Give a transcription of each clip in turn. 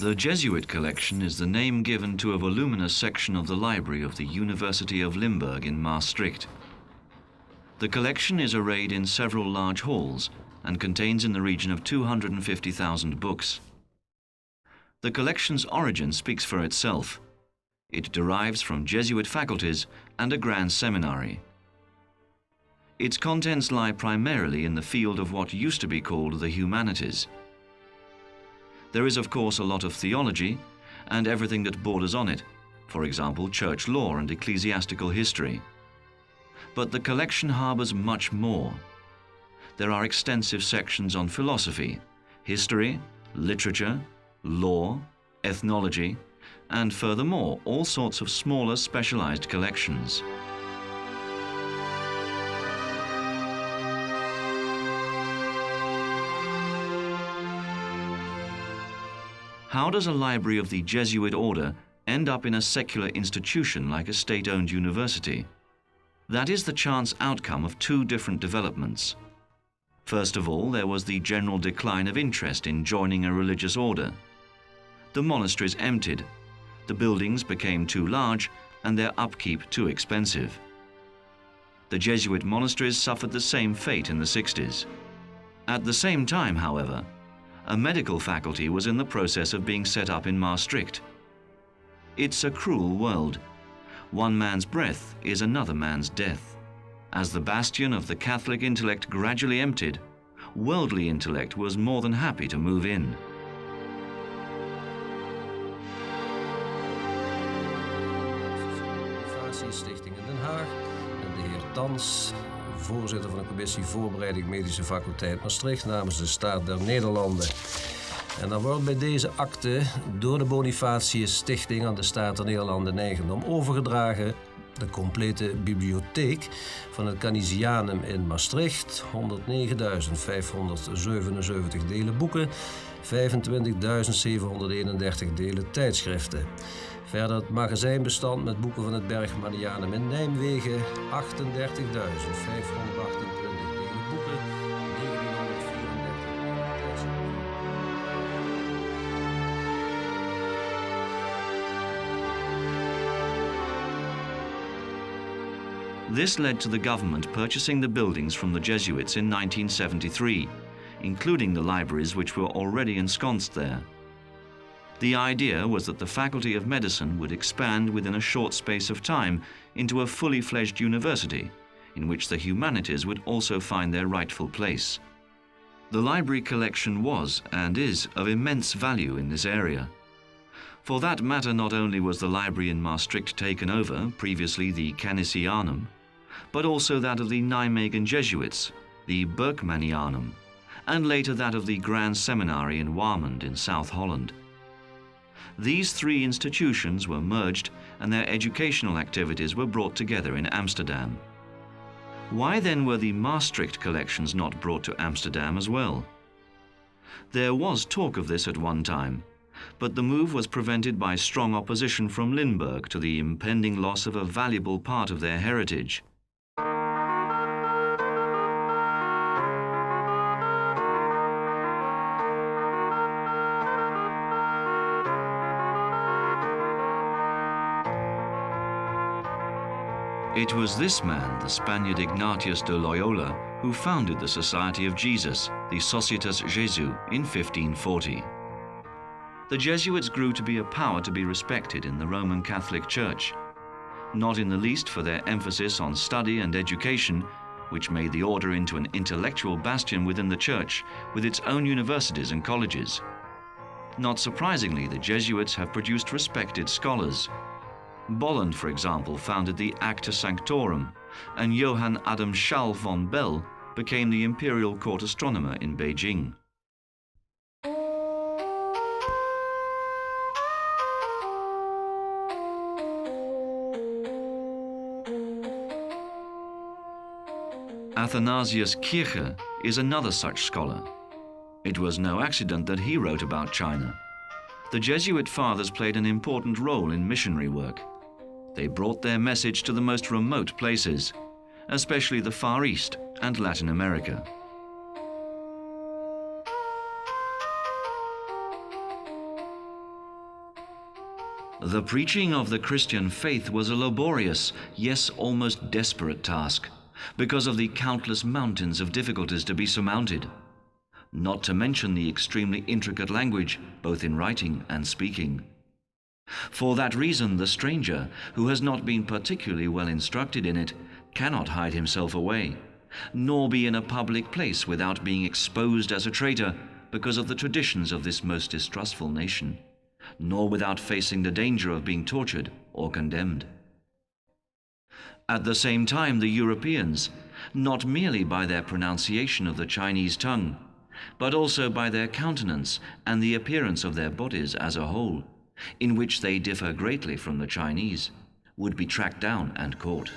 The Jesuit collection is the name given to a voluminous section of the library of the University of Limburg in Maastricht. The collection is arrayed in several large halls and contains in the region of 250,000 books. The collection's origin speaks for itself. It derives from Jesuit faculties and a grand seminary. Its contents lie primarily in the field of what used to be called the humanities. There is, of course, a lot of theology and everything that borders on it, for example, church law and ecclesiastical history. But the collection harbors much more. There are extensive sections on philosophy, history, literature, law, ethnology, and furthermore, all sorts of smaller specialized collections. How does a library of the Jesuit order end up in a secular institution like a state-owned university? That is the chance outcome of two different developments. First of all, there was the general decline of interest in joining a religious order. The monasteries emptied, the buildings became too large, and their upkeep too expensive. The Jesuit monasteries suffered the same fate in the 60s. At the same time, however, a medical faculty was in the process of being set up in Maastricht. It's a cruel world. One man's breath is another man's death. As the bastion of the Catholic intellect gradually emptied, worldly intellect was more than happy to move in. Stichting in Den Haag en de heer Tans, voorzitter van de commissie Voorbereiding Medische Faculteit Maastricht namens de Staat der Nederlanden. En dan wordt bij deze akte door de Bonifatius Stichting aan de Staat der Nederlanden in eigendom overgedragen de complete bibliotheek van het Canisianum in Maastricht, 109.577 delen boeken, 25.731 delen tijdschriften. Verder het magazijnbestand met boeken van het Bergmanianum in Nijmegen, 38.528 delen boeken, 1934. This led to the government purchasing the buildings from the Jesuits in 1973, including the libraries which were already ensconced there. The idea was that the Faculty of Medicine would expand within a short space of time into a fully fledged university, in which the humanities would also find their rightful place. The library collection was, and is, of immense value in this area. For that matter, not only was the library in Maastricht taken over, previously the Canisianum, but also that of the Nijmegen Jesuits, the Bergmanianum, and later that of the Grand Seminary in Warmond in South Holland. These three institutions were merged and their educational activities were brought together in Amsterdam. Why then were the Maastricht collections not brought to Amsterdam as well? There was talk of this at one time, but the move was prevented by strong opposition from Limburg to the impending loss of a valuable part of their heritage. It was this man, the Spaniard Ignatius de Loyola, who founded the Society of Jesus, the Societas Jesu, in 1540. The Jesuits grew to be a power to be respected in the Roman Catholic Church, not in the least for their emphasis on study and education, which made the order into an intellectual bastion within the Church, with its own universities and colleges. Not surprisingly, the Jesuits have produced respected scholars. Bolland, for example, founded the Acta Sanctorum, and Johann Adam Schall von Bell became the imperial court astronomer in Beijing. Athanasius Kircher is another such scholar. It was no accident that he wrote about China. The Jesuit fathers played an important role in missionary work. They brought their message to the most remote places, especially the Far East and Latin America. The preaching of the Christian faith was a laborious, yes, almost desperate task, because of the countless mountains of difficulties to be surmounted, not to mention the extremely intricate language, both in writing and speaking. For that reason, the stranger, who has not been particularly well instructed in it, cannot hide himself away, nor be in a public place without being exposed as a traitor because of the traditions of this most distrustful nation, nor without facing the danger of being tortured or condemned. At the same time, the Europeans, not merely by their pronunciation of the Chinese tongue, but also by their countenance and the appearance of their bodies as a whole, in which they differ greatly from the Chinese, would be tracked down and caught.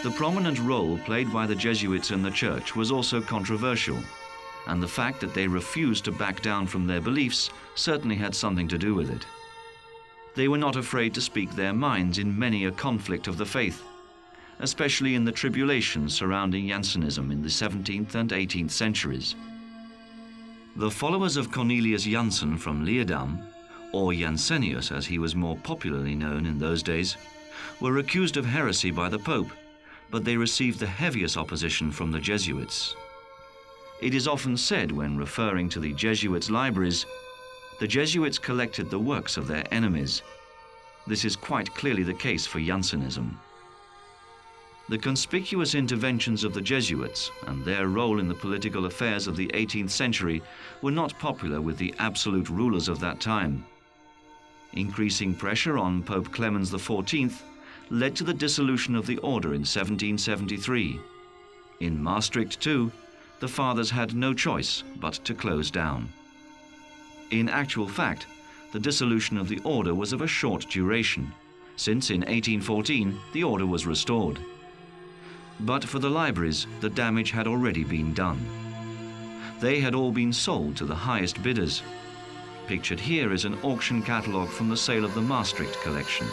The prominent role played by the Jesuits in the Church was also controversial, and the fact that they refused to back down from their beliefs certainly had something to do with it. They were not afraid to speak their minds in many a conflict of the faith, especially in the tribulations surrounding Jansenism in the 17th and 18th centuries. The followers of Cornelius Jansen from Leerdam, or Jansenius as he was more popularly known in those days, were accused of heresy by the Pope, but they received the heaviest opposition from the Jesuits. It is often said when referring to the Jesuits' libraries, the Jesuits collected the works of their enemies. This is quite clearly the case for Jansenism. The conspicuous interventions of the Jesuits and their role in the political affairs of the 18th century were not popular with the absolute rulers of that time. Increasing pressure on Pope Clemens XIV led to the dissolution of the order in 1773. In Maastricht, too, the fathers had no choice but to close down. In actual fact, the dissolution of the order was of a short duration, since in 1814 the order was restored. But for the libraries, the damage had already been done. They had all been sold to the highest bidders. Pictured here is an auction catalogue from the sale of the Maastricht collection.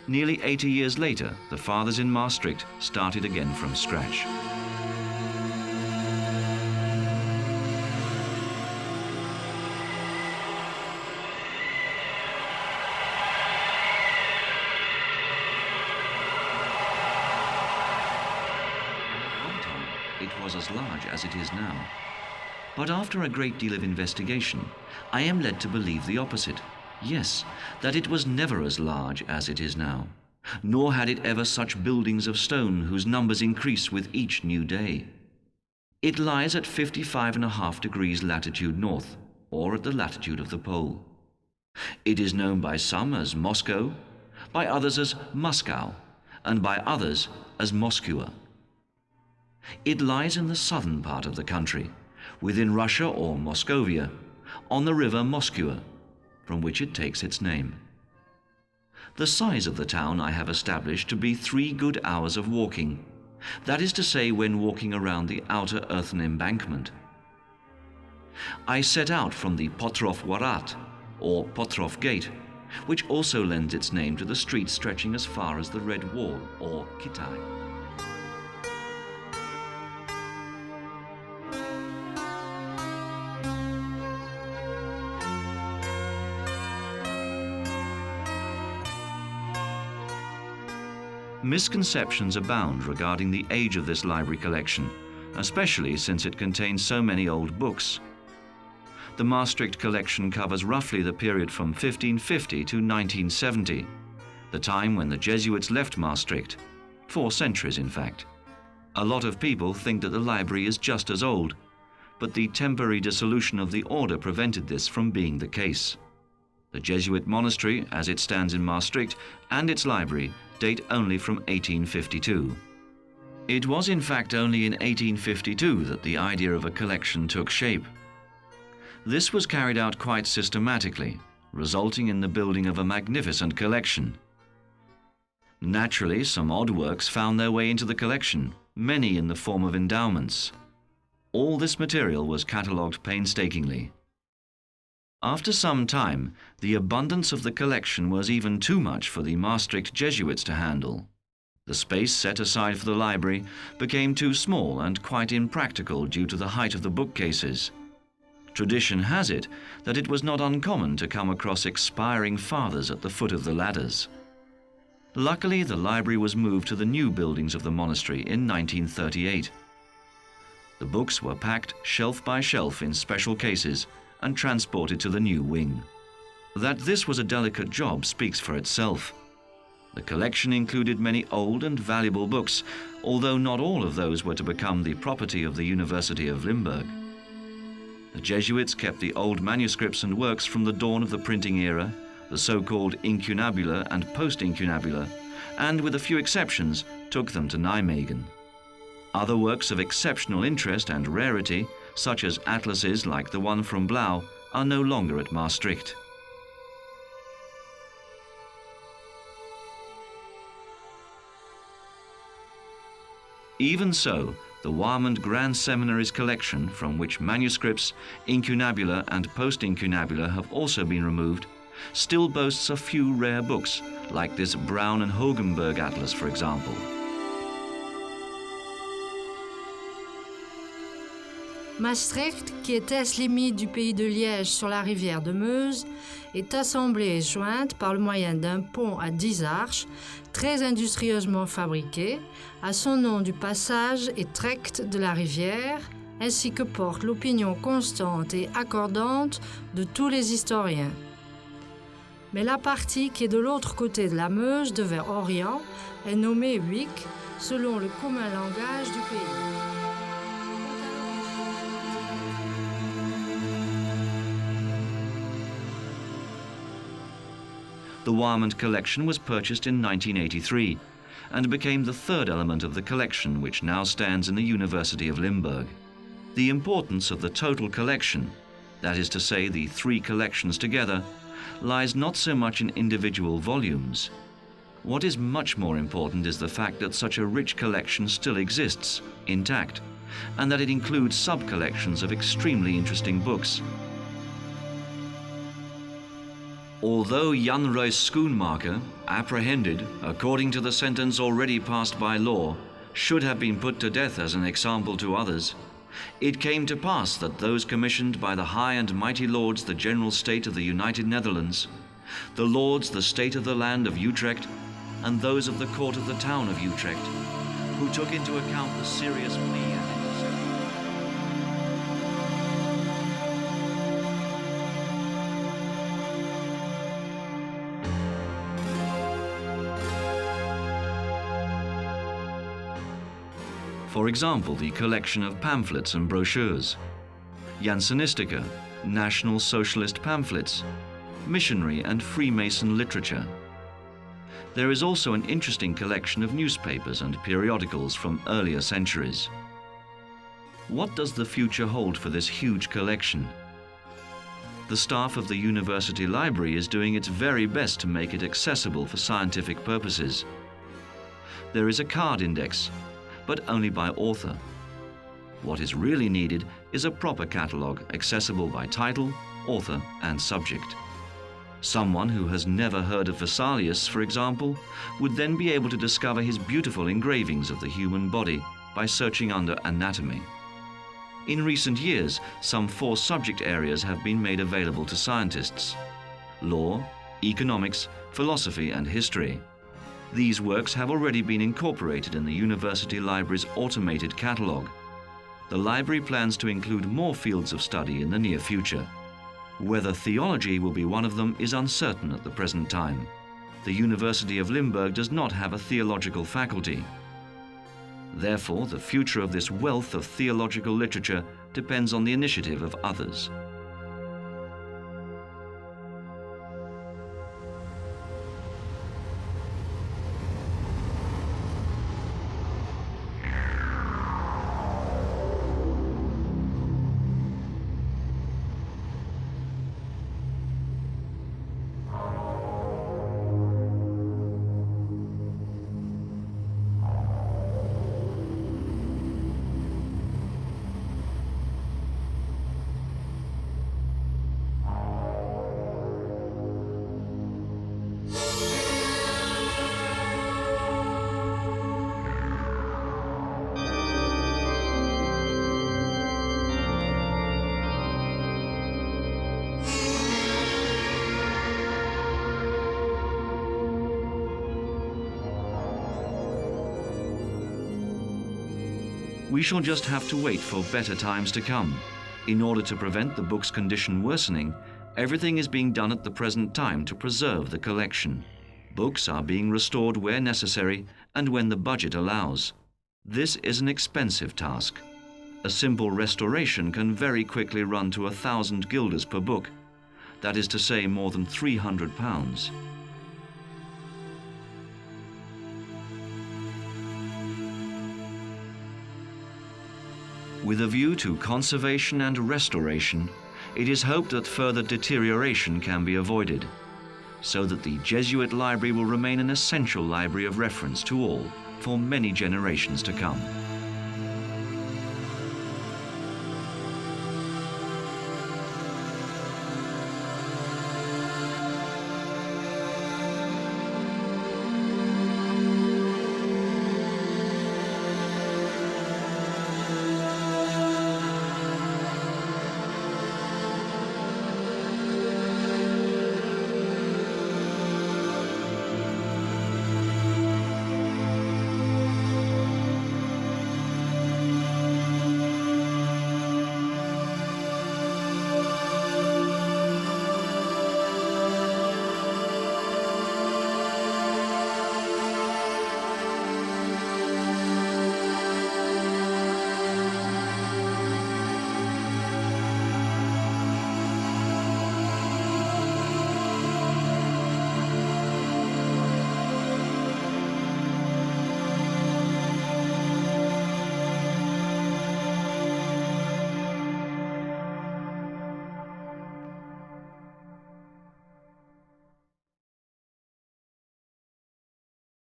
Nearly 80 years later, the fathers in Maastricht started again from scratch. It was as large as it is now. But after a great deal of investigation, I am led to believe the opposite. Yes, that it was never as large as it is now, nor had it ever such buildings of stone whose numbers increase with each new day. It lies at 55.5 degrees latitude north, or at the latitude of the pole. It is known by some as Moscow, by others as Moscow, and by others as Moskua. It lies in the southern part of the country, within Russia or Moscovia, on the river Moskua, from which it takes its name. The size of the town I have established to be 3 good hours of walking, that is to say, when walking around the outer earthen embankment. I set out from the Potrov Warat, or Potrov Gate, which also lends its name to the street stretching as far as the Red Wall, or Kitai. Misconceptions abound regarding the age of this library collection, especially since it contains so many old books. The Maastricht collection covers roughly the period from 1550 to 1970, the time when the Jesuits left Maastricht, 4 centuries in fact. A lot of people think that the library is just as old, but the temporary dissolution of the order prevented this from being the case. The Jesuit monastery, as it stands in Maastricht, and its library date only from 1852. It was in fact only in 1852 that the idea of a collection took shape. This was carried out quite systematically, resulting in the building of a magnificent collection. Naturally, some odd works found their way into the collection, many in the form of endowments. All this material was catalogued painstakingly. After some time, the abundance of the collection was even too much for the Maastricht Jesuits to handle. The space set aside for the library became too small and quite impractical due to the height of the bookcases. Tradition has it that it was not uncommon to come across expiring fathers at the foot of the ladders. Luckily, the library was moved to the new buildings of the monastery in 1938. The books were packed shelf by shelf in special cases and transported to the new wing. That this was a delicate job speaks for itself. The collection included many old and valuable books, although not all of those were to become the property of the University of Limburg. The Jesuits kept the old manuscripts and works from the dawn of the printing era, the so-called incunabula and post-incunabula, and with a few exceptions, took them to Nijmegen. Other works of exceptional interest and rarity, such as atlases like the one from Blau, are no longer at Maastricht. Even so, the Warmond Grand Seminary's collection, from which manuscripts, incunabula and post-incunabula have also been removed, still boasts a few rare books, like this Brown and Hogenberg atlas, for example. Maastricht, qui était limite du pays de Liège sur la rivière de Meuse, est assemblée et jointe par le moyen d'un pont à 10 arches, très industrieusement fabriqué, à son nom du passage et trect de la rivière, ainsi que porte l'opinion constante et accordante de tous les historiens. Mais la partie qui est de l'autre côté de la Meuse, de vers Orient, est nommée Wic, selon le commun langage du pays. The Warmond collection was purchased in 1983 and became the third element of the collection, which now stands in the University of Limburg. The importance of the total collection, that is to say the 3 collections together, lies not so much in individual volumes. What is much more important is the fact that such a rich collection still exists, intact, and that it includes sub-collections of extremely interesting books. Although Jan Roys Schoenmaker, apprehended according to the sentence already passed by law, should have been put to death as an example to others, it came to pass that those commissioned by the high and mighty lords the General State of the United Netherlands, the lords the State of the land of Utrecht, and those of the court of the town of Utrecht, who took into account the serious plea and intercession. For example, the collection of pamphlets and brochures, Jansenistica, National Socialist pamphlets, missionary and Freemason literature. There is also an interesting collection of newspapers and periodicals from earlier centuries. What does the future hold for this huge collection? The staff of the University Library is doing its very best to make it accessible for scientific purposes. There is a card index, but only by author. What is really needed is a proper catalogue accessible by title, author, and subject. Someone who has never heard of Vesalius, for example, would then be able to discover his beautiful engravings of the human body by searching under anatomy. In recent years, some 4 subject areas have been made available to scientists: law, economics, philosophy, and history. These works have already been incorporated in the University Library's automated catalogue. The library plans to include more fields of study in the near future. Whether theology will be one of them is uncertain at the present time. The University of Limburg does not have a theological faculty. Therefore, the future of this wealth of theological literature depends on the initiative of others. We shall just have to wait for better times to come. In order to prevent the book's condition worsening, everything is being done at the present time to preserve the collection. Books are being restored where necessary and when the budget allows. This is an expensive task. A simple restoration can very quickly run to 1,000 guilders per book. That is to say, more than £300. With a view to conservation and restoration, it is hoped that further deterioration can be avoided, so that the Jesuit Library will remain an essential library of reference to all for many generations to come.